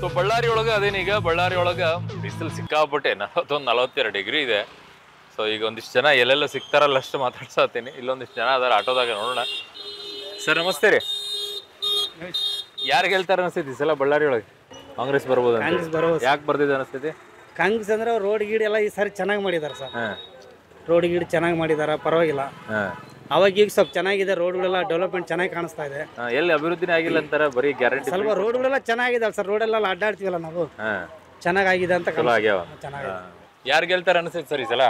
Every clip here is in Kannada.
ಸೊ ಬಳ್ಳಾರಿ ಒಳಗೆ ಅದೇನೀಗ ಬಳ್ಳಾರಿ ಒಳಗೆ ಬಿಸಿಲು ಸಿಕ್ಕಾಪಟ್ಟೆ 41-42 ಡಿಗ್ರಿ ಇದೆ. ಸೊ ಈಗ ಒಂದಿಷ್ಟು ಜನ ಎಲ್ಲೆಲ್ಲ ಸಿಗ್ತಾರಲ್ಲ ಅಷ್ಟು ಮಾತಾಡ್ಸತ್ತೀನಿ. ಇಲ್ಲೊಂದಿಷ್ಟು ಜನ ಅದಾರ ಆಟೋದಾಗ, ನೋಡೋಣ. ಸರ್ ನಮಸ್ತೆ ರೀ. ಯಾರು ಗೆಲ್ತಾರ ಅನಿಸ್ತೈತಿ ಈ ಸಲ ಬಳ್ಳಾರಿ ಒಳಗೆ? ಕಾಂಗ್ರೆಸ್ ಬರ್ಬೋದು ಅಂತ. ಯಾಕೆ ಬರ್ದಿದೆ ಅನಿಸ್ತೈತಿ? ಕಾಂಗ್ರೆಸ್ ಅಂದ್ರೆ ರೋಡ್ ಗೀಡ್ ಎಲ್ಲ ಈ ಸಾರಿ ಚೆನ್ನಾಗಿ ಮಾಡಿದಾರೆ ಸರ್. ರೋಡ್ ಗೀಡ್ ಚೆನ್ನಾಗಿ ಮಾಡಿದಾರ, ಪರವಾಗಿಲ್ಲ. ಅವಾಗ ಈಗ ಸ್ವಲ್ಪ ಚೆನ್ನಾಗಿದೆ, ರೋಡ್ಗಳೆಲ್ಲ ಡೆವಲಪ್ಮೆಂಟ್ ಚೆನ್ನಾಗಿ ಕಾಣಿಸ್ತಾ ಇದೆ. ಎಲ್ಲಿ ಅಭಿವೃದ್ಧಿನೇ ಆಗಿಲ್ಲ ಅಂತಾರೆ, ಬರೀ ಗ್ಯಾರಂಟಿ. ಸ್ವಲ್ಪ ರೋಡ್ಗಳೆಲ್ಲ ಚೆನ್ನಾಗಿದೆ ಸರ್, ರೋಡೆಲ್ಲ ಅಡ್ಡಾಡ್ತೀವಲ್ಲ ನಾವು, ಚೆನ್ನಾಗಿದೆ ಅಂತ. ಚೆನ್ನಾಗಿದೆ. ಯಾರು ಗೆಲ್ತಾರ ಅನಿಸ್ತೈತಿ ಸರ್ ಈ ಸಲ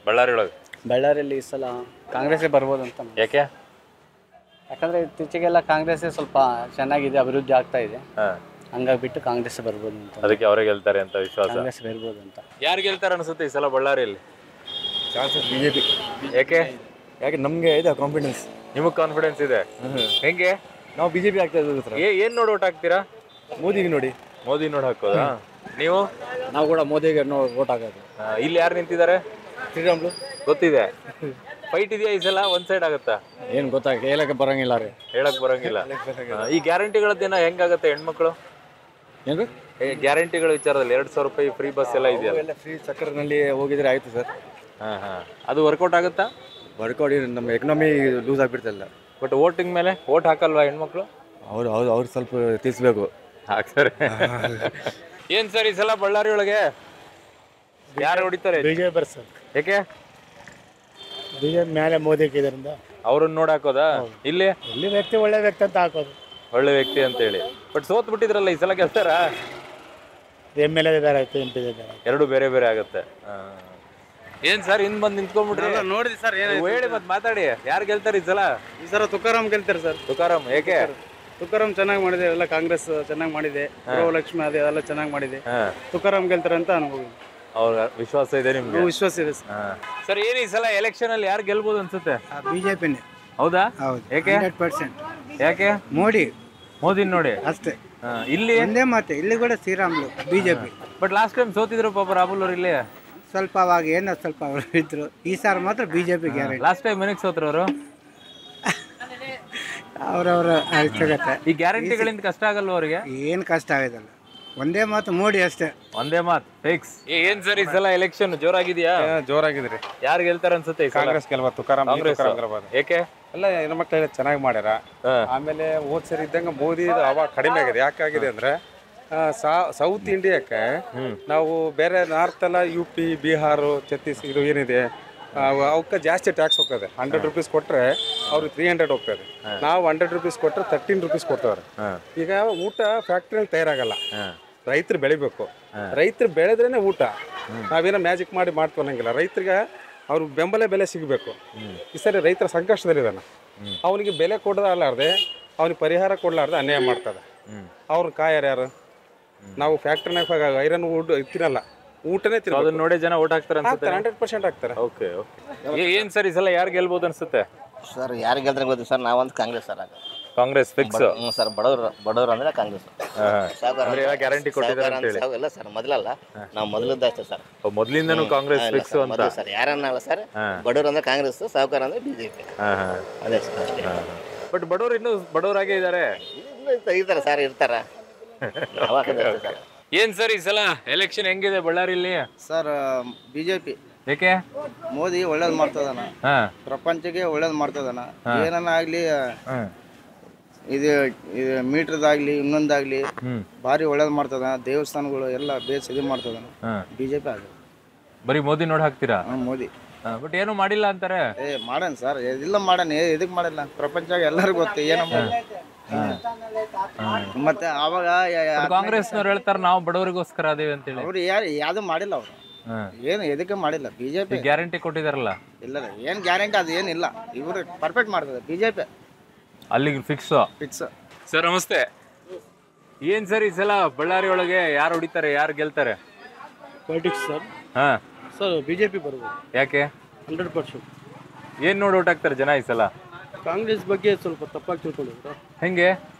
ಬಳ್ಳಾರಿ ಒಳಗೆ? ಬಳ್ಳಾರಿಯಲ್ಲಿ ಈ ಸಲ ಕಾಂಗ್ರೆಸ್ಸೇ ಬರ್ಬೋದು ಅಂತ. ಯಾಕೆ? ಯಾಕಂದ್ರೆ ಇತ್ತೀಚೆಗೆಲ್ಲ ಕಾಂಗ್ರೆಸ್ ಸ್ವಲ್ಪ ಚೆನ್ನಾಗಿದೆ, ಅಭಿವೃದ್ಧಿ ಆಗ್ತಾ ಇದೆ. ಹಂಗಾಗಿ ಬಿಟ್ಟು ಕಾಂಗ್ರೆಸ್ ಬರ್ಬೋದು ಅಂತ. ಅದಕ್ಕೆ ಅವರೇ ಗೆಲ್ತಾರೆ ಅಂತ ವಿಶ್ವಾಸ. ಕಾಂಗ್ರೆಸ್ ಬರ್ಬೋದು ಅಂತ. ಯಾರು ಗೆಲ್ತಾರ ಅನಿಸುತ್ತೆ ಈ ಸಲ ಬಳ್ಳಾರಿಯಲ್ಲಿ? ಬಿಜೆಪಿ. ಯಾಕೆ? ಯಾಕೆ ನಮ್ಗೆ ಇದೆ ಕಾನ್ಫಿಡೆನ್ಸ್. ನಿಮಗೆ ಕಾನ್ಫಿಡೆನ್ಸ್ ಇದೆ? ಹೆಂಗೆ? ನಾವು ಬಿಜೆಪಿ ಆಗ್ತಾ ಇದ್ದೀವಿ ಸರ್. ಏನ್ ನೋಡಿ ಓಟ್ ಹಾಕ್ತೀರಾ? ಮೋದಿಗೆ ನೋಡಿ. ಮೋದಿ ನೋಡಿ ಹಾಕೋದಾ ನೀವು? ನಾವು ಕೂಡ ಮೋದಿಗೆ ಓಟ್ ಹಾಕೋದು. ಇಲ್ಲಿ ಯಾರು ನಿಂತಿದ್ದಾರೆ? ಶ್ರೀರಾಮ್ಲು. ಗೊತ್ತಿದೆ. ಫೈಟ್ ಇದೆಯಾ ಈ ಸಲ? ಒಂದ್ ಸೈಡ್ ಆಗತ್ತಾ? ಏನ್ ಗೊತ್ತಾಗ ಹೇಳಕ್ಕೆ ಬರಂಗಿಲ್ಲ ರೀ. ಹೇಳಕ್ ಬರಂಗಿಲ್ಲ. ಈ ಗ್ಯಾರಂಟಿಗಳದ್ದೇನ ಹೆಂಗಾಗತ್ತೆ ಹೆಣ್ಮಕ್ಳು? ಏನು ಗ್ಯಾರಂಟಿಗಳ ವಿಚಾರದಲ್ಲಿ 2,000 ರೂಪಾಯಿ ಫ್ರೀ ಬಸ್ ಎಲ್ಲ ಇದೆಯಲ್ಲ? ಎಲ್ಲ ಫ್ರೀ ಚಕ್ಕರ್ನಲ್ಲಿ ಹೋಗಿದ್ರೆ ಆಯ್ತು ಸರ್. ಅದು ವರ್ಕೌಟ್ ಆಗುತ್ತಾ? ವರ್ಕೌಟ್ ನಮ್ಮ ಎಕನಾಮಿ ಲೂಸ್ ಆಗ್ಬಿಡ್ತಲ್ಲ. ಬಟ್ ವೋಟಿಂಗ್ ಮೇಲೆ ವೋಟ್ ಹಾಕಲ್ವಾ ಹೆಣ್ಮಕ್ಳು? ಅವ್ರು ಸ್ವಲ್ಪ ತಿಳಿಸ್ಬೇಕು. ಹಾಕ್ತಾರೆ. ಏನ್ ಸರ್ ಈ ಸಲ ಬಳ್ಳಾರಿ ಒಳಗೆ ಯಾರು ಹೊಡಿತಾರೆ? BJP sir. ಯಾಕೆ? ಬಿಜೆಪಿ ಮೇಲೆ ಮೋದಿ ಇದರಿಂದ ಅವ್ರನ್ನ ನೋಡಿ ಹಾಕೋದಾ? ಇಲ್ಲಿ ವ್ಯಕ್ತಿ ಒಳ್ಳೆ ವ್ಯಕ್ತಿ ಅಂತ ಹಾಕೋದು. ಒಳ್ಳೆ ವ್ಯಕ್ತಿ ಅಂತ ಹೇಳಿ. ಬಟ್ ಸೋತ್ ಬಿಟ್ಟಿದ್ರಲ್ಲ, ಈ ಸಲ ಗೆಲ್ತಾರ? MLA ಇದಾರೆ, MP ಇದಾರೆ, ಎರಡು ಬೇರೆ ಬೇರೆ ಆಗತ್ತೆ. ಏನ್ ಸರ್ ಹಿಂದ್ ಬಂದ್ ನಿಂತ್ಕೊಂಡ್ಬಿಟ್ರಿ? ನೋಡಿದ್ರಿ ಸರ್, ಹೇಳಿ ಮತ್ ಮಾತಾಡಿ. ಯಾರು ಗೆಲ್ತಾರೆ ಈ ಸಲ? ಈ ಸಲ ತುಕಾರಾಮ್ ಗೆಲ್ತಾರೆ ಸರ್. ತುಕಾರಾಮ್. ಯಾಕೆ? ತುಕಾರಾಮ್ ಚೆನ್ನಾಗಿ ಮಾಡಿದೆ, ಎಲ್ಲ ಕಾಂಗ್ರೆಸ್ ಚೆನ್ನಾಗಿ ಮಾಡಿದೆ, ಗೃಹಲಕ್ಷ್ಮಿ ಅದೆಲ್ಲ ಚೆನ್ನಾಗಿ ಮಾಡಿದೆ. ತುಕಾರಾಮ್ ಗೆಲ್ತಾರೆ ಅಂತ ಅನುಭವ. ಅವ್ರ ವಿಶ್ವಾಸ ಇದೆ ನಿಮ್ಗೆ? ವಿಶ್ವಾಸ ಇದೆ ಸರ್. ಏನ್ ಈ ಸಲ ಎಲೆಕ್ಷನ್ ಅಲ್ಲಿ ಯಾರು ಗೆಲ್ಬೋದು ಅನ್ಸುತ್ತೆ? ಬಿಜೆಪಿನೇ. ಹೌದಾ? ಯಾಕೆ? 100%. ಯಾಕೆ? ಮೋದಿ ನೋಡಿ ಅಷ್ಟೇ. ಇಲ್ಲಿ ಒಂದೇ ಮಾತೆ, ಇಲ್ಲಿ ಕೂಡ Sriramulu BJP. But last time ಸೋತಿದ್ರು ಪಾಪ ರಾಹುಲ್ ಅವ್ರು ಇಲ್ಲಿ. ಸ್ವಲ್ಪ ಅವಾಗ ಏನೋ ಸ್ವಲ್ಪ ಅವರು ಇದ್ರು. ಈ ಸಾರಿ ಮಾತ್ರ ಬಿಜೆಪಿ ಗ್ಯಾರಂಟಿ. ಲಾಸ್ಟ್ ಟೈಮ್ ಏನಕ್ಕೆ ಸೋತ್ರ ಅವರು? ಅವ್ರವ್ರ ಇಷ್ಟಗತ್ತೆ. ಈ ಗ್ಯಾರಂಟಿಗಳಿಂದ ಕಷ್ಟ ಆಗಲ್ವ ಅವ್ರಿಗೆ? ಏನು ಕಷ್ಟ ಆಗೋದಲ್ಲ, ಒಂದೇ ಮಾತು ಮೋಡಿ ಅಷ್ಟೇ. ಒಂದೇ ಮಾತು ಫಿಕ್ಸ್. ಏನ್ ಸರ್ ಈ ಸಲ ಎಲೆಕ್ಷನ್ ಜೋರಾಗಿದೆಯಾ? ಜೋರಾಗಿದ್ರಿ. ಯಾರು ಗೆಲ್ತಾರ ಅನ್ಸುತ್ತೆ? ಕಾಂಗ್ರೆಸ್ ಗೆಲ್ಬೋದು. ತುಕಾರಾಮ್. ಯಾಕೆ? ಎಲ್ಲ ಹೆಣ್ಮಕ್ಳೆಲ್ಲ ಚೆನ್ನಾಗಿ ಮಾಡ್ಯಾರ. ಆಮೇಲೆ ಹೋದ್ ಸರಿ ಇದ್ದಂಗೆ ಮೋದಿ ಅವಾಗ ಕಡಿಮೆ ಆಗಿದೆ. ಯಾಕಾಗಿದೆ ಅಂದ್ರೆ ಸೌತ್ ಇಂಡಿಯಾಕ್ಕೆ ನಾವು ಬೇರೆ ನಾರ್ತ್ ಎಲ್ಲ UP, ಬಿಹಾರ, ಛತ್ತೀಸ್ಗಢ ಇದು ಏನಿದೆ ಅವಕ್ಕೆ ಜಾಸ್ತಿ ಟ್ಯಾಕ್ಸ್ ಹೋಗ್ತದೆ. 100 ರೂಪೀಸ್ ಕೊಟ್ಟರೆ ಅವ್ರಿಗೆ 300 ಹೋಗ್ತದೆ. ನಾವು 100 ರೂಪೀಸ್ ಕೊಟ್ಟರೆ 13 ರೂಪೀಸ್ ಕೊಡ್ತಾರೆ. ಈಗ ಊಟ ಫ್ಯಾಕ್ಟ್ರಿಯಲ್ಲಿ ತಯಾರಾಗಲ್ಲ, ರೈತರು ಬೆಳಿಬೇಕು. ರೈತರು ಬೆಳೆದ್ರೇನೆ ಊಟ. ನಾವೇನೋ ಮ್ಯಾಜಿಕ್ ಮಾಡಿ ಮಾಡ್ಕೊಳಂಗಿಲ್ಲ. ರೈತರಿಗೆ ಅವ್ರ ಬೆಲೆ ಸಿಗಬೇಕು. ಈ ಸರಿ ರೈತರ ಸಂಕಷ್ಟದಲ್ಲಿದ್ದಾನೆ. ಅವನಿಗೆ ಬೆಲೆ ಕೊಡಲಾರ್ದೆ, ಅವನಿಗೆ ಪರಿಹಾರ ಕೊಡಲಾರ್ದೆ ಅನ್ಯಾಯ ಮಾಡ್ತದೆ. ಅವ್ರನ್ನ ಯಾರು? ನಾವು ಫ್ಯಾಕ್ಟ್ರಿನಾಗ ಐರನ್ ವುಡ್ ತಿನ್ನಲ್ಲ, ಊಟನೇ ತಿನ್ನೋದು ನೋಡಿ ಜನ ಓಟ್ ಹಾಕ್ತಾರೆ ಅನ್ಸುತ್ತೆ. 100% ಹಾಕ್ತಾರೆ. ಓಕೆ. ಏನ್ ಸರ್ ಈ ಸಲ ಯಾರು ಗೆಲ್ಬೋದು ಅನ್ಸುತ್ತೆ? ಸರ್ ಯಾರು ಗೆಲ್ತಾರೆ ಗೊತ್ತಿಲ್ಲ ಸರ್. ನಾವಂತ Congress sir. Congress fix. Sir ಬಡವರು ಅಂದ್ರೆ ಕಾಂಗ್ರೆಸ್. ಗ್ಯಾರಂಟಿ ಕೊಟ್ಟಿದ್ದಾರೆ ಅಂತ ಹೇಳಿ. ಇಲ್ಲ ಸರ್, ಮೊದಲಲ್ಲ, ನಾವು ಮೊದಲದ್ದಷ್ಟೇ ಸರ್. ಮೊದಲಿಂದನೂ ಕಾಂಗ್ರೆಸ್ ಫಿಕ್ಸ್ ಅಂತ ಸರ್. ಯಾರನ್ನಲ್ಲ ಸರ್, ಬಡವರು ಅಂದ್ರೆ ಕಾಂಗ್ರೆಸ್, ಸಾಹುಕಾರ ಅಂದ್ರೆ ಬಿಜೆಪಿ. ಅದೇ ಸರ್ ಅಷ್ಟೇ. ಬಟ್ ಬಡವರು ಇನ್ನೂ ಬಡವರಾಗೇ ಇದ್ದಾರೆ. ಇರ್ತಾರೆ ಸರ್, ಇರ್ತಾರ. ಏನ್ ಸರ್ ಈ ಸಲ ಎಲೆಕ್ಷನ್ ಹೆಂಗಿದೆ ಬಳ್ಳಾರಿಯಲ್ಲಿ? Sir BJP. ಯಾಕೆ? ಮೋದಿ ಒಳ್ಳೇದ್ ಮಾಡ್ತದಾನ, ಪ್ರಪಂಚಕ್ಕೆ ಒಳ್ಳೇದ್ ಮಾಡ್ತದಾನ. ಏನನ್ನ ಆಗ್ಲಿ, ಇದು ಮೀಟರ್ದಾಗ್ಲಿ ಇನ್ನೊಂದಾಗ್ಲಿ ಭಾರಿ ಒಳ್ಳೇದ್ ಮಾಡ್ತದ. ದೇವಸ್ಥಾನಗಳು ಎಲ್ಲ ಬೇಸ್ ಇದು ಮಾಡ್ತದಾನ. ಬಿಜೆಪಿ ಆಗ ಬರೀ ಮೋದಿ ನೋಡಿ ಹಾಕ್ತೀರಾ? ಮೋದಿ. ಬಟ್ ಏನು ಮಾಡಿಲ್ಲ ಅಂತಾರೆ. ಮಾಡನ್ ಸರ್, ಇಲ್ಲ ಮಾಡನ್. ಎದಕ್ ಮಾಡಿಲ್ಲ? ಪ್ರಪಂಚ ಎಲ್ಲರಿಗೂ ಗೊತ್ತು ಏನು. ಮತ್ತೆ ಅವಾಗ ಕಾಂಗ್ರೆಸ್ನವ್ರು ಹೇಳ್ತಾರೆ ನಾವು ಬಡವರಿಗೋಸ್ಕರ ಅದೇವಿ ಅಂತ ಹೇಳಿ. ಅವ್ರು ಯಾವ್ದು ಮಾಡಿಲ್ಲ. ಅವ್ರು ಏನು ಎದಕ್ಕೆ ಮಾಡಿಲ್ಲ. ಬಿಜೆಪಿ ಗ್ಯಾರಂಟಿ ಕೊಟ್ಟಿದಾರಲ್ಲ. ಇಲ್ಲ ಏನ್ ಗ್ಯಾರಂಟಿ ಅದು ಏನಿಲ್ಲ. ಇವ್ರು ಪರ್ಫೆಕ್ಟ್ ಮಾಡ್ತದೆ ಬಿಜೆಪಿ. ಅಲ್ಲಿಗೆ ಫಿಕ್ಸ್. ಸರ್ ನಮಸ್ತೆ. ಏನ್ ಸರ್ ಈ ಸಲ ಬಳ್ಳಾರಿ ಒಳಗೆ ಯಾರು ಹೊಡಿತಾರೆ, ಯಾರು ಗೆಲ್ತಾರೆ? Politics sir. ಸರ್ ಬಿಜೆಪಿ ಬರ್ಬೋದು. ಯಾಕೆ? 100%. ಏನ್ ನೋಡಿ ಓಟ್ ಹಾಕ್ತಾರೆ ಜನ ಈ ಸಲ? ಕಾಂಗ್ರೆಸ್ ಬಗ್ಗೆ ಸ್ವಲ್ಪ ತಪ್ಪಾಗಿ ತಿಳ್ಕೊಂಡಿದ್ರು. ಹೆಂಗೆ?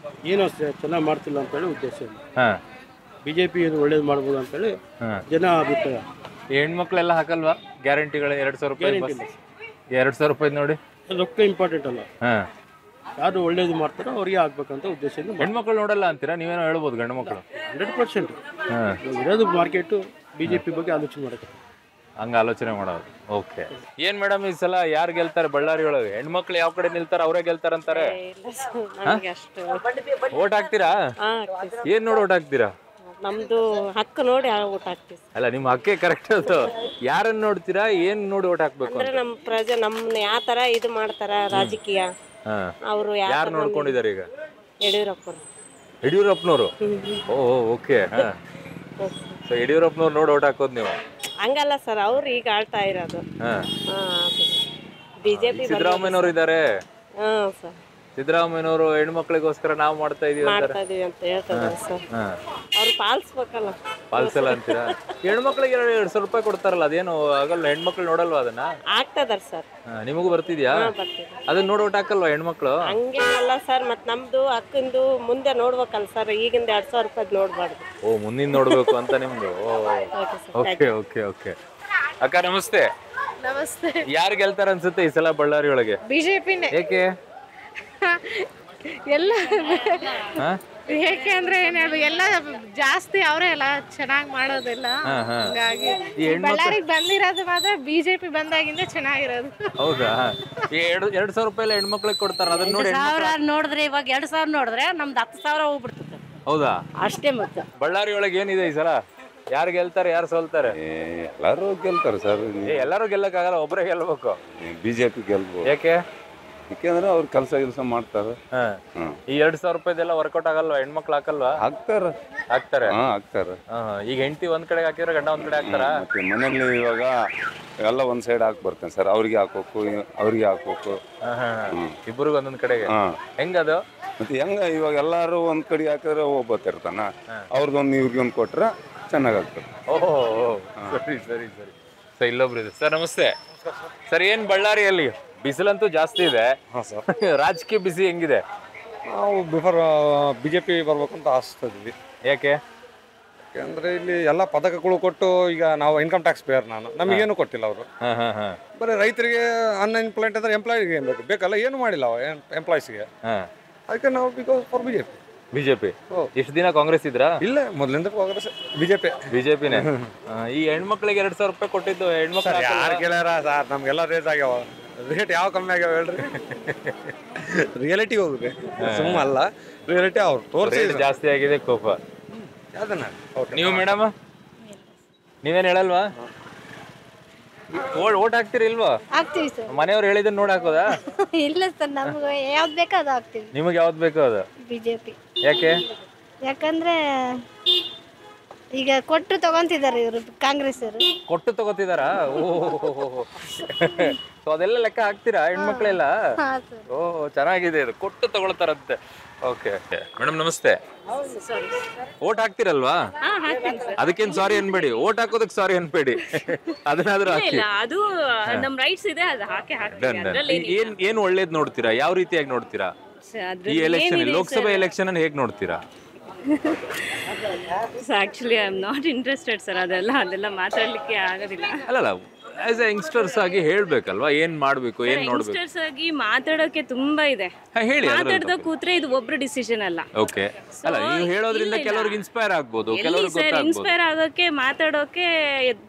ಏನೋ ಚೆನ್ನಾಗಿ ಮಾಡ್ತಿಲ್ಲ ಅಂತೇಳಿ ಉದ್ದೇಶ. ಬಿಜೆಪಿ ಏನು ಒಳ್ಳೇದು ಮಾಡ್ಬೋದು ಅಂತೇಳಿ ಜನ ಅಭಿಪ್ರಾಯ. ಹೆಣ್ಮಕ್ಳೆಲ್ಲ ಹಾಕಲ್ವಾ ಗ್ಯಾರಂಟಿಗಳು? 2,000 ರೂಪಾಯಿ. 2,000 ರೂಪಾಯಿ ನೋಡಿ, ರೊಕ್ಕ ಇಂಪಾರ್ಟೆಂಟ್ ಅಲ್ಲ. ಯಾರು ಒಳ್ಳೇದು ಮಾಡ್ತಾರೋ ಅವ್ರಿಗೆ ಆಗ್ಬೇಕಂತ ಉದ್ದೇಶದಿಂದ ಹೆಣ್ಮಕ್ಳು ನೋಡಲ್ಲ ಅಂತೀರಾ? ನೀವೇನೋ ಹೇಳ್ಬೋದು ಗಂಡು ಮಕ್ಕಳು. 100% ಇರೋದು ಮಾರ್ಕೆಟು BJP ಬಗ್ಗೆ ಆಲೋಚನೆ ಮಾಡೋದು. ಹಂಗ ಆಲೋಚನೆ ಮಾಡೋದು. ಓಕೆ. ಏನ್ ಮೇಡಮ್ ಈ ಸಲ ಯಾರು ಗೆಲ್ತಾರೆ ಬಳ್ಳಾರಿ ಒಳಗೆ? ಹೆಣ್ಮಕ್ಳು ಯಾವ ಕಡೆ ನಿಲ್ತಾರ ಅವರೇ ಗೆಲ್ತಾರಂತಾರೆ. ಓಟ್ ಹಾಕ್ತೀರಾ? ಏನ್ ನೋಡಿ ಓಟ್ ಹಾಕ್ತೀರಾ? ನಮ್ದು ಹಕ್ಕು ನೋಡಿ ಓಟ್ ಹಾಕ್ತೀವಿ. ಅಲ್ಲ ನಿಮ್ಮ ಹಕ್ಕೆ ಕರೆಕ್ಟ್. ಅದು ಯಾರನ್ನ ನೋಡ್ತೀರಾ? ಏನ್ ನೋಡಿ ಓಟ್ ಹಾಕ್ಬೇಕು? ಅಂದ್ರೆ ನಮ್ಮ ಪ್ರಜೆ ನಮ್ಮನ್ನ ಯಾವ ತರ ಇದು ಮಾಡ್ತಾರ ರಾಜಕೀಯ ಅವರು ಯಾರು ನೋಡ್ಕೊಂಡಿದ್ದಾರೆ ಈಗ? ಯಡಿಯೂರಪ್ಪನವರು. ಓ ಓಕೆ. ಸೊ ಯಡಿಯೂರಪ್ಪನವ್ರು ನೋಡಿ ಓಟ್ ಹಾಕೋದು ನೀವು? ಹಂಗಲ್ಲ ಸರ್, ಅವ್ರು ಈಗ ಆಳ್ತಾ ಇರೋದು. ಬಿಜೆಪಿ ಸಿದ್ದರಾಮಯ್ಯನವರು ಇದ್ದಾರೆ. ಸರ್ ಸಿದ್ದರಾಮಯ್ಯನವರು ಹೆಣ್ಮಕ್ಳಿಗೋಸ್ಕರ ನಾವು ಮಾಡ್ತಾ ಇದೀವಿ ಅಂತ ಹೇಳ್ತಾರೆ ಸರ್. ಅವ್ರು ಪಾಲಿಸ್ಬೇಕಲ್ಲ. ಪಾಲಿಸಲ್ಲ ಅಂತೀರಾ? ಹೆಣ್ಮಕ್ಳಿಗೆ 200 ರೂಪಾಯಿ ಕೊಡ್ತಾರಲ್ಲ, ಅದೇನು ಆಗಲ್ಲ? ಹೆಣ್ಮಕ್ಳು ನೋಡಲ್ವಾ ಅದನ್ನ? ಆಗ್ತದಾರ ಸರ್. ನಿಮಗೂ ಬರ್ತಿದ್ಯಾ? ಅದನ್ನ ನೋಡಿ ಓಟ್ ಹಾಕಲ್ವಾ ಹೆಣ್ಮಕ್ಳು? ಹಂಗೇನಲ್ಲ ಸರ್, ಮತ್ ನಮ್ದು ಹಕ್ಕಿಂದು ಮುಂದೆ ನೋಡ್ಬೇಕಲ್ಲ ಸರ್. ಈಗಿಂದ 2,000 ರೂಪಾಯಿ ನೋಡ್ಬಾರ್ದು. ಓ ಮುಂದಿನ ನೋಡ್ಬೇಕು ಅಂತ ನಿಮ್ದು. Okay okay okay. ಅಕ್ಕ ನಮಸ್ತೆ. ನಮಸ್ತೆ. ಯಾರು ಗೆಲ್ತಾರ ಅನ್ಸುತ್ತೆ ಈ ಸಲ ಬಳ್ಳಾರಿ ಒಳಗೆ? ಬಿಜೆಪಿನೇ. ಏಕೆ? ಎಲ್ಲ ಏಕೆ ಅಂದ್ರೆ ಏನ್ ಹೇಳ್ಬೇಕು, ಎಲ್ಲ ಜಾಸ್ತಿ ಅವರೇ ಎಲ್ಲ ಚೆನ್ನಾಗಿ ಮಾಡೋದಿಲ್ಲ. ಹಾಗಾಗಿ ಬಳ್ಳಾರಿಗೆ ಬಂದಿರೋದು ಮಾತ್ರ ಬಿಜೆಪಿ ಬಂದಾಗಿಂದ ಚೆನ್ನಾಗಿರೋದು. ಹೌದಾ? 2,000 ರೂಪಾಯಿ ಹೆಣ್ಮಕ್ಳಿಗೆ ಕೊಡ್ತಾರ, ಅದನ್ನ ನೋಡಿ ನೋಡಿದ್ರೆ ಇವಾಗ 2,000 ನೋಡಿದ್ರೆ ನಮ್ದು 10,000 ಹೋಗ್ಬಿಡ್ತದೆ. ಹೌದಾ? ಅಷ್ಟೇ. ಮತ್ತೆ ಬಳ್ಳಾರಿ ಒಳಗೆ ಏನಿದೆ ಈ ಸಲ? ಯಾರು ಗೆಲ್ತಾರೆ ಯಾರು ಸೋಲ್ತಾರೆ? ಎಲ್ಲರೂ ಗೆಲ್ತಾರೆ ಸರ್. ಎಲ್ಲರೂ ಗೆಲ್ಲಕ್ಕಾಗಲ್ಲ, ಒಬ್ಬರೇ ಗೆಲ್ಬೇಕು. ಬಿಜೆಪಿ ಗೆಲ್ಬೋದು. ಯಾಕೆ? ಯಾಕೆಂದ್ರೆ ಅವ್ರು ಕೆಲಸ ಮಾಡ್ತಾರೆ. ಈ 2,000 ರೂಪಾಯಿದೆಲ್ಲ ವರ್ಕೌಟ್ ಆಗಲ್ವಾ? ಹೆಣ್ಮಕ್ಳು ಹಾಕಲ್ವಾ? ಹಾಕ್ತಾರೆ. ಹಾಕ್ತಾರೆ. ಈಗ ಹೆಂಡತಿ ಒಂದ್ ಕಡೆ ಹಾಕಿದ್ರೆ ಗಂಡ ಒಂದ್ ಕಡೆ ಹಾಕ್ತಾರ? ಮತ್ತೆ ಮನೇಲಿ ಇವಾಗ ಎಲ್ಲ ಒಂದ್ ಸೈಡ್ ಹಾಕಿ ಬರ್ತೇನೆ ಸರ್. ಅವ್ರಿಗೆ ಹಾಕ್ಬೇಕು, ಅವ್ರಿಗೆ ಹಾಕ್ಬೇಕು, ಇಬ್ಬರಿಗೂ ಒಂದೊಂದ್ ಕಡೆಗೆ. ಹೆಂಗದು? ಮತ್ತೆ ಹೆಂಗ ಇವಾಗ ಎಲ್ಲಾರು ಒಂದ್ ಕಡೆ ಹಾಕಿದ್ರೆ ಹೋಗ್ಬತ್ತಿರ್ತಾನ. ಅವ್ರದ್ದೊಂದು ಇವ್ರಿಗೊಂದು ಕೊಟ್ರೆ ಚೆನ್ನಾಗಾಗ್ತದೆ. ಓಹೋ ಸರಿ ಸರಿ ಸರಿ. ಸೊ ಇಲ್ಲೊಬ್ರು ಇದೆ ಸರ್. ನಮಸ್ತೆ ಸರ್. ಏನ್ ಬಳ್ಳಾರಿಯಲ್ಲಿ ಬಿಸಿಲಂತೂ ಜಾಸ್ತಿ ಇದೆ. ರಾಜಕೀಯ ಬಿಸಿ ಹೆಂಗಿದೆ? ನಾವು ಬಿಜೆಪಿ ಬರ್ಬೇಕಂತ ಆಸ್ತಿದ್ವಿ. ಯಾಕೆ? ಯಾಕೆಂದ್ರೆ ಇಲ್ಲಿ ಎಲ್ಲ ಪದಕಗಳು ಕೊಟ್ಟು, ಈಗ ನಾವು ಇನ್ಕಮ್ ಟ್ಯಾಕ್ಸ್ ಪೇಯರ್, ನಮಗೇನು ಕೊಟ್ಟಿಲ್ಲ ಅವರು. ಬರೀ ರೈತರಿಗೆ ಅನ್ಎಂಪ್ಲಾಯ್ಡ್ ಅಂದ್ರೆ ಎಂಪ್ಲಾಯಿಗೆ ಏನು ಬೇಕಲ್ಲ, ಏನು ಮಾಡಿಲ್ಲ ಎಂಪ್ಲಾಯ್ಸ್ಗೆ. ಅದಕ್ಕೆ ನಾವು ಬಿಕಾಸ್ ಫಾರ್ ಬಿಜೆಪಿ. ಇಷ್ಟು ದಿನ ಕಾಂಗ್ರೆಸ್ ಇದ್ರಾ? ಇಲ್ಲ, ಮೊದಲಿಂದ ಕಾಂಗ್ರೆಸ್. ಬಿಜೆಪಿನೇ. ಈ ಹೆಣ್ಮಕ್ಳಿಗೆ 2,000 ರೂಪಾಯಿ ಕೊಟ್ಟಿದ್ದು ಹೆಣ್ಮಕ್ಳು ಯಾರು ಕೇಳ್ಯಾರ ಸರ್? ನಮ್ಗೆಲ್ಲ ರೇಸ್ ಆಗ್ಯಾವ. ರೇಟ್ ಯಾವ ಕಮ್ಮಿ ಆಗ್ಯಾವ ಹೇಳ್ರಿ? ರಿಯಾಲಿಟಿ ಹೋಗುತ್ತೆ, ಸುಮ್ಮಲ್ಲ. ರಿಯಾಲಿಟಿ ಅವ್ರು ತೋರಿಸಿ ಜಾಸ್ತಿ ಆಗಿದೆ ಕೋಪ. ಅದನ್ನ ನೀವು ಮೇಡಮ್ ನೀವೇನ್ ಹೇಳಲ್ವಾ? ಓಟ್ ಹಾಕ್ತಿರಿ ಇಲ್ವಾ? ಹಾಕ್ತೀವಿ ಸರ್. ಮನೆಯವ್ರು ಹೇಳಿದ್ರೆ ನೋಡಿ ಹಾಕೋದಾ? ಇಲ್ಲ ಸರ್, ನಮ್ಗೆ ಯಾವ್ದು ಬೇಕೋ ಅದು ಹಾಕ್ತೀವಿ. ನಿಮಗೆ ಯಾವ್ದು ಬೇಕೋ ಅದು? ಬಿಜೆಪಿ. ಯಾಕೆ? ಯಾಕಂದ್ರೆ ಈಗ ಕೊಟ್ಟು ತಗೊಂತಿದ್ದಾರೆ ಇವರು, ಕಾಂಗ್ರೆಸ್ ಅವರು. ಕೊಟ್ಟು ತಗೋತಿದಾರ? ಓಹೋ. ಸೊ ಅದೆಲ್ಲ ಲೆಕ್ಕ ಹಾಕ್ತೀರಾ ಹೆಣ್ಮಕ್ಳೆಲ್ಲ? ಓಹ್ ಚೆನ್ನಾಗಿದೆ ಇದು, ಕೊಟ್ಟು ತಗೊಳ್ತಾರಂತೆ. ಓಕೆ ಮೇಡಮ್ ನಮಸ್ತೆ. ಓಟ್ ಹಾಕ್ತಿರಲ್ವಾ? ಅದಕ್ಕೇನ್ ಸಾರಿ ಅನ್ಬೇಡಿ, ಓಟ್ ಹಾಕೋದಕ್ಕೆ ಸಾರಿ ಅನ್ಬೇಡಿ, ಅದನ್ನಾದ್ರೂ ಹಾಕಿ. ಅದು ನಮ್ ರೈಟ್ಸ್ ಇದೆ, ಅದು ಹಾಕಿ. ಏನ್ ಒಳ್ಳೇದ್ ನೋಡ್ತೀರಾ? ಯಾವ ರೀತಿಯಾಗಿ ನೋಡ್ತೀರಾ ಈ ಎಲೆಕ್ಷನ್, ಲೋಕಸಭಾ ಎಲೆಕ್ಷನ್ ಅನ್ನು ಹೇಗ್ ನೋಡ್ತೀರಾ? Actually I am not interested sir. ಅದೆಲ್ಲ ಮಾತಾಡ್ಲಿಕ್ಕೆ ಆಗೋದಿಲ್ಲ. ಅಲ್ಲಲ್ಲ, ಆಸ್ ಎ ಯಂಗ್ಸ್ಟರ್ಸ್ ಆಗಿ ಹೇಳ್ಬೇಕಲ್ವಾ, ಏನ್ ಮಾಡ್ಬೇಕು, ಏನ್ ನೋಡ್ಬೇಕು? ಯಂಗ್ಸ್ಟರ್ಸ್ ಆಗಿ ಮಾತಾಡೋಕೆ ತುಂಬಾ ಇದೆ. ಹೇಳಿ. ಮಾತಾಡ್ದ ಕೂತ್ರೆ ಇದು ಒಬ್ರು ಡಿಸಿಷನ್ ಅಲ್ಲ. ಓಕೆ. ಅಲ್ಲ, ನೀವು ಹೇಳೋದ್ರಿಂದ ಕೆಲವರಿಗೆ ಇನ್ಸ್ಪೈರ್ ಆಗ್ಬೋದು, ಕೆಲವರಿಗೆ ಗೊತ್ತಾಗ್ಬೋದು. ಇನ್ಸ್ಪೈರ್ ಆಗೋಕೆ, ಮಾತಾಡೋಕೆ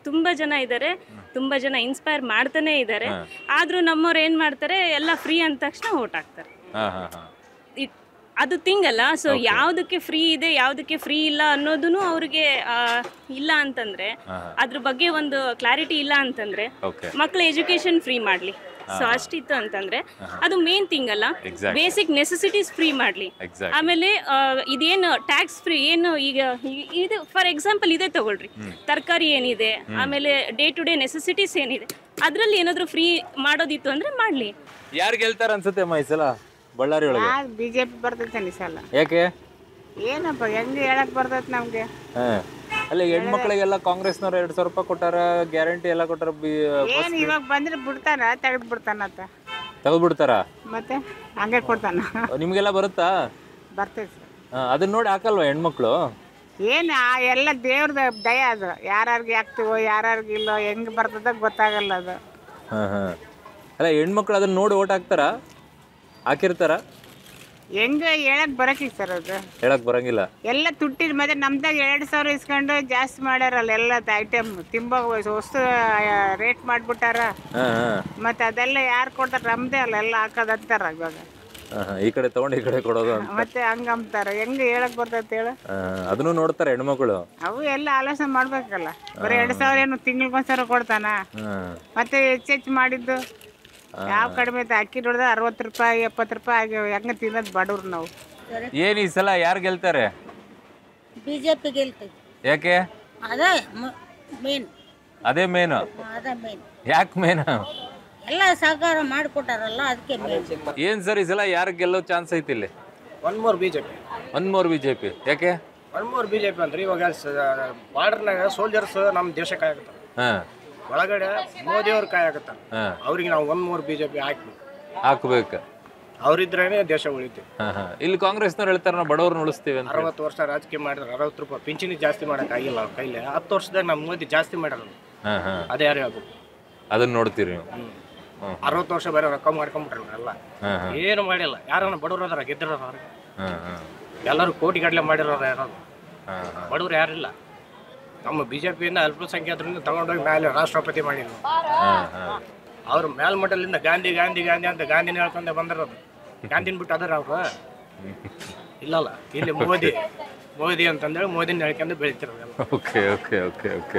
ತುಂಬಾ ಜನ ಇದ್ದಾರೆ, ತುಂಬಾ ಜನ ಇನ್ಸ್ಪೈರ್ ಮಾಡ್ತಾನೆ ಇದ್ದಾರೆ. ಆದ್ರೂ ನಮ್ಮವ್ರು ಏನ್ ಮಾಡ್ತಾರೆ, ಎಲ್ಲ ಫ್ರೀ ಅಂದ ತಕ್ಷಣ ಓಟ್ ಹಾಕ್ತಾರೆ. ಅದು ಥಿಂಗ್ ಅಲ್ಲ. ಸೊ ಯಾವ್ದಕ್ಕೆ ಫ್ರೀ ಇದೆ, ಯಾವ್ದಕ್ಕೆ ಫ್ರೀ ಇಲ್ಲ ಅನ್ನೋದನ್ನು ಅವ್ರಿಗೆ ಇಲ್ಲ ಅಂತಂದ್ರೆ, ಅದ್ರ ಬಗ್ಗೆ ಒಂದು ಕ್ಲಾರಿಟಿ ಇಲ್ಲ ಅಂತಂದ್ರೆ, ಮಕ್ಳ ಎಜುಕೇಶನ್ ಫ್ರೀ ಮಾಡ್ಲಿ. ಸೊ ಅಷ್ಟಿತ್ತು ಅಂತಂದ್ರೆ ಅದು ಮೇನ್ ಥಿಂಗ್ ಅಲ್ಲ. ಬೇಸಿಕ್ ನೆಸೆಸಿಟೀಸ್ ಫ್ರೀ ಮಾಡ್ಲಿ. ಆಮೇಲೆ ಇದೇನು ಟ್ಯಾಕ್ಸ್ ಫ್ರೀ ಏನು, ಈಗ ಇದು ಫಾರ್ ಎಕ್ಸಾಂಪಲ್ ಇದೇ ತಗೊಳ್ರಿ, ತರಕಾರಿ ಏನಿದೆ, ಆಮೇಲೆ ಡೇ ಟು ಡೇ ನೆಸೆಸಿಟೀಸ್ ಏನಿದೆ, ಅದ್ರಲ್ಲಿ ಏನಾದ್ರು ಫ್ರೀ ಮಾಡೋದಿತ್ತು ಅಂದ್ರೆ ಮಾಡ್ಲಿ. ಯಾರು ಗೆಲ್ತಾರ ಅನ್ಸುತ್ತೆ ಅಮ್ಮ ಈ ಸಲ ಬಳ್ಳಾರಿ ಒಳಗೆ? ಬಿಜೆಪಿ ಬರ್ತೈತೆ ಈ ಸಲ. ಯಾಕೆ? ಏನಪ್ಪ ಹೆಂಗ್ ಹೇಳಕ್ ಬರ್ತೈತೆ ನಮ್ಗೆ. ಅಲ್ಲ, ಹೆಣ್ಮಕ್ಳಿಗೆಲ್ಲ ಕಾಂಗ್ರೆಸ್ನವ್ರು 2,000 ರೂಪಾಯಿ ಕೊಟ್ಟಾರ, ಗ್ಯಾರಂಟಿ ಎಲ್ಲ ಕೊಟ್ಟಾರ. ಏನ್ ಇವಾಗ ಬಂದ್ರೆ ಬಿಡ್ತಾನ, ತೆಗೆದ್ ಬಿಡ್ತಾನತ್ತ. ತೆಗೆದ್ಬಿಡ್ತಾರ? ಮತ್ತೆ ಹಂಗೆ ಕೊಡ್ತಾನ. ನಿಮ್ಗೆಲ್ಲ ಬರುತ್ತಾ? ಬರ್ತೈತೆ. ಅದನ್ನ ನೋಡಿ ಹಾಕಲ್ವಾ ಹೆಣ್ಮಕ್ಳು? ಏನ್ ಎಲ್ಲ ದೇವ್ರದ ದಯ ಅದು. ಯಾರ್ಯಾರಿಗೆ ಹಾಕ್ತಿವೋ ಯಾರ್ಯಾರಿಗೆ ಇಲ್ಲೋ, ಹೆಂಗ್ ಬರ್ತದ ಗೊತ್ತಾಗಲ್ಲ ಅದು. ಅಲ್ಲ, ಹೆಣ್ಮಕ್ಳು ಅದನ್ನ ನೋಡಿ ಓಟ್ ಹಾಕ್ತಾರ? ಹಾಕಿರ್ತಾರ? ಹೆಂಗ ಹೇಳಕ್ ಬರಕಿಲ್ಲ ಸರ್ ಅದು ಹೇಳಕ್ ಬರಂಗಿಲ್ಲ. ಎಲ್ಲ ತುಟ್ಟಿದ ಮತ್ತೆ ನಮ್ದಾಗ 2,000 ಇಸ್ಕೊಂಡು ಜಾಸ್ತಿ ಮಾಡ್ಯಾರಲ್ಲ ಎಲ್ಲ ಐಟಮ್ ತಿಂಬ ವಸ್ತು ರೇಟ್ ಮಾಡ್ಬಿಟ್ಟಾರ. ಮತ್ತೆ ಅದೆಲ್ಲ ಯಾರು ಕೊಡ್ತಾರ? ನಮ್ದೇ ಅಲ್ಲ ಎಲ್ಲ ಹಾಕೋದಂತಾರ ಇವಾಗ. ಈ ಕಡೆ ತಗೊಂಡು ಈ ಕಡೆ ಕೊಡೋದು ಅಂತ. ಮತ್ತೆ ಹಂಗಂತಾರ, ಹೆಂಗ ಹೇಳಕ್ ಬರ್ತೈತೆ ಹೇಳ? ಅದನ್ನು ನೋಡ್ತಾರೆ ಹೆಣ್ಮಕ್ಳು. ಅವು ಎಲ್ಲ ಆಲೋಚನೆ ಮಾಡ್ಬೇಕಲ್ಲ. ಬರೀ 2,000 ಏನು ತಿಂಗಳಿಗೊಂದ್ಸಲ ಕೊಡ್ತಾನ? ಮತ್ತೆ ಹೆಚ್ಚೆಚ್ಚು ಮಾಡಿದ್ದು ಯಾವ ಕಡಿಮೆ ಐತೆ? ಅಕ್ಕಿ ನೋಡಿದ್ರೆ 60 ರೂಪಾಯಿ 70 ರೂಪಾಯಿ ಆಗ್ಯಾವ. ಹೆಂಗ ತಿನ್ನೋದು ಬಡವ್ರು ನಾವು. ಏನ್ ಈ ಸಲ ಯಾರು ಗೆಲ್ತಾರೆ? ಬಿಜೆಪಿ ಗೆಲ್ತೈತಿ. ಯಾಕೆ? ಅದೇ ಮೇನ್. ಅದೇ ಮೇನು? ಅದೇ ಮೇನ್. ಯಾಕೆ ಮೇನು? ಎಲ್ಲ ಸಹಕಾರ ಮಾಡಿಕೊಟ್ಟಾರಲ್ಲ ಅದಕ್ಕೆ ಮೇನ್. ಏನ್ ಸರ್ ಈ ಸಲ ಯಾರು ಗೆಲ್ಲೋ ಚಾನ್ಸ್ ಐತಿ ಇಲ್ಲಿ? One more BJP. One more BJP. ಯಾಕೆ ಒನ್ ಮೋರ್ ಬಿಜೆಪಿ ಅಂದ್ರೆ ಇವಾಗ ಬಾರ್ಡರ್ನಾಗ ಸೋಲ್ಜರ್ಸ್ ನಮ್ಮ ದೇಶಕ್ಕೆ ಕಾಯಕತ್ತಾರ, ಒಳಗಡೆ ಮೋದಿ ಅವ್ರ ಕಾಯಕತ್ತಾರ. ಅವ್ರಿಗೆ ನಾವು ಒನ್ ಮೋರ್ ಬಿಜೆಪಿ ಹಾಕ್ಬೇಕು. ಅವ್ರಿದ್ರೇನೆ ದೇಶ ಉಳಿತು. ಇಲ್ಲಿ ಕಾಂಗ್ರೆಸ್ನವ್ರು ಹೇಳ್ತಾರೆ ನಾವು ಬಡವ್ರನ್ನ ಉಳಿಸ್ತೀವಿ ಅಂತ. 60 ವರ್ಷ ರಾಜಕೀಯ ಮಾಡಿದ್ರೆ 60 ರೂಪಾಯಿ ಪಿಂಚಣಿ ಜಾಸ್ತಿ ಮಾಡಕ್ ಆಗಿಲ್ಲ ಅವ್ರ ಕೈಲಿ. 10 ವರ್ಷದಾಗ ನಮ್ಮ ಮೋದಿ ಜಾಸ್ತಿ ಮಾಡ್ಯಾರ. ಅದೇ ಯಾರು ಆಗ್ಬೇಕು? ಅದನ್ನ ನೋಡ್ತೀರಿ ನೀವು? 60 ವರ್ಷ ಬೇರೆ ರೊಕ್ಕ ಮಾಡ್ಕೊಂಡ್ಬಿಟ್ರಲ್ಲ ಎಲ್ಲ, ಏನು ಮಾಡಿಲ್ಲ. ಯಾರನ್ನ ಬಡವ್ರು ಅದಾರ ಗೆದ್ದಿರೋರು ಅವ್ರಿಗೆ? ಎಲ್ಲರೂ ಕೋಟಿಗಟ್ಟಲೆ ಮಾಡಿರೋರು ಯಾರು? ಬಡವ್ರು ಯಾರಿಲ್ಲ. ನಮ್ಮ ಬಿಜೆಪಿಯಿಂದ ಅಲ್ಪಸಂಖ್ಯಾತರಿಂದ ತಗೊಂಡೋಗಿ ಮೇಲೆ ರಾಷ್ಟ್ರಪತಿ ಮಾಡಿಲ್ಲ. ಅವ್ರು ಮೇಲ್ಮಟ್ಟಲಿಂದ ಗಾಂಧಿ ಗಾಂಧಿ ಗಾಂಧಿ ಅಂತ ಗಾಂಧಿನ ಹೇಳ್ಕೊಂಡೆ ಬಂದಿರೋದು. ಗಾಂಧಿನ ಬಿಟ್ಟು ಅದರ ಅವ್ರು ಇಲ್ಲಲ್ಲ. ಇಲ್ಲಿ ಮೋದಿ ಮೋದಿ ಅಂತಂದೇಳಿ ಮೋದಿನ ಹೇಳ್ಕೊಂಡು ಬೆಳಿತಿರೋದು. Okay okay okay okay